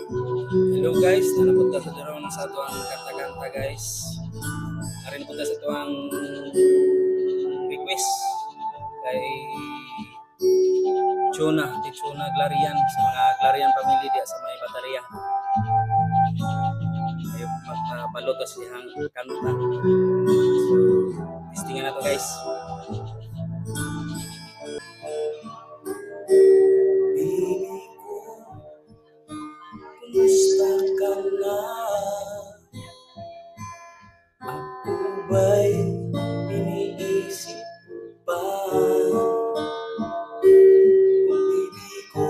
Hello guys, nanapunta sa darong sa tuang kanta-kanta guys. Narin punta sa tuang request kay Chona Glarian sa mga Glarian family dia sa may baterya. Ayaw magpabalo to siyang kanta. So, testingan na to guys. Kumusta ka na? Ako ba'y iniisip pa? Kung baby ko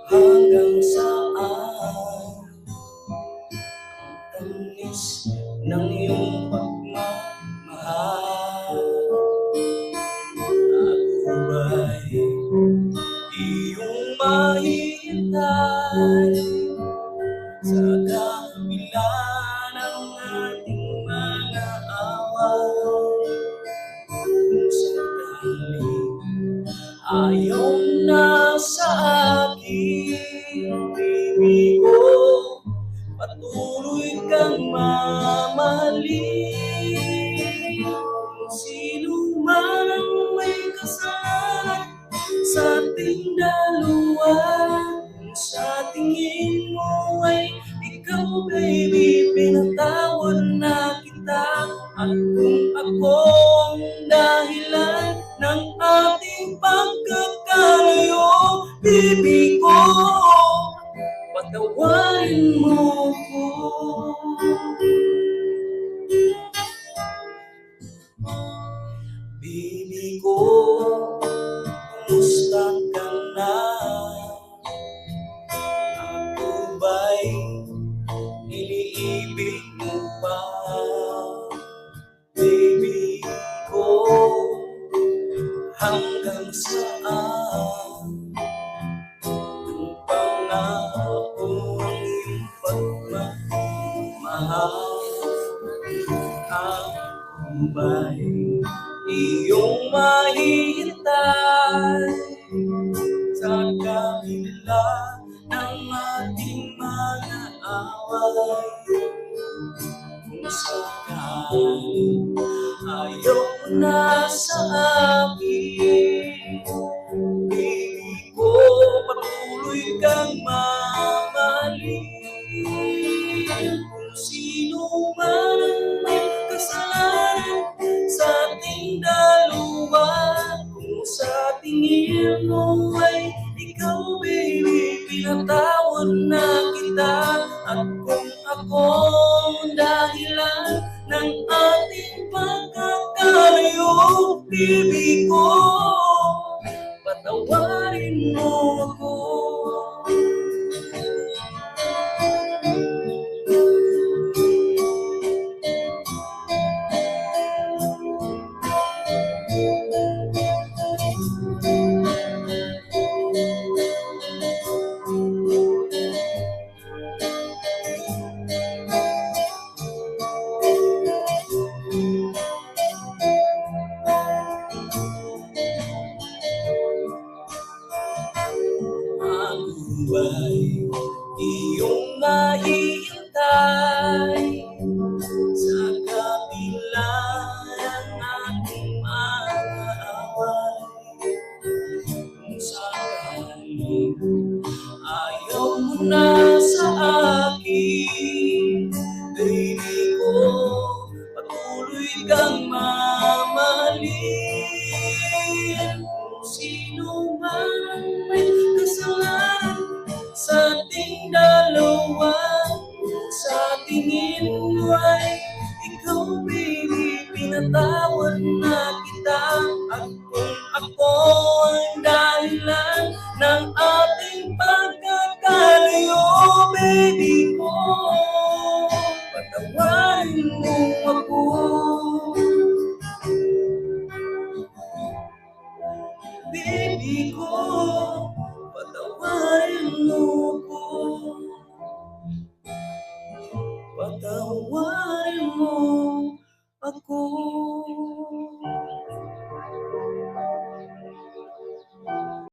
hanggang saan? Ang tamis ng iyong pagmamahal. Ako ba'y iyong mahintay sa kabila ng ating mga away? Kung sakaling ayaw na sa akin, baby ko, patuloy kang mamahalin. Kung sino man ang may kasalanan sa ating dalawa, kung sa tingin mo ay ikaw baby, pinatawad na kita. At kung ako ang dahilan ng ating pagkakalayo, baby ko, patawarin mo ko. Baby ko, kumusta ka na? Ako ba'y iniibig mo pa? Baby ko, hanggang saan? Ang pangako ng iyong pagmamahal. Ako ba'y iyong mahihintay sa kabila ng ating mga away? Kung sakaling ayaw na sa akin, baby ko, patuloy kang mamahalin. Kung sino man ang may kasalanan sa ating dalawa, kung sa tingin mo ay ikaw baby, pinatawad na kita. At kung ako ang dahilan ng ating pagkakalayo, baby ko, patawarin mo ako. Ako ba'y iyong mahihintay sa kabila ng ating mga away? Kung sakaling ayaw mo na sa akin, baby ko, patuloy kang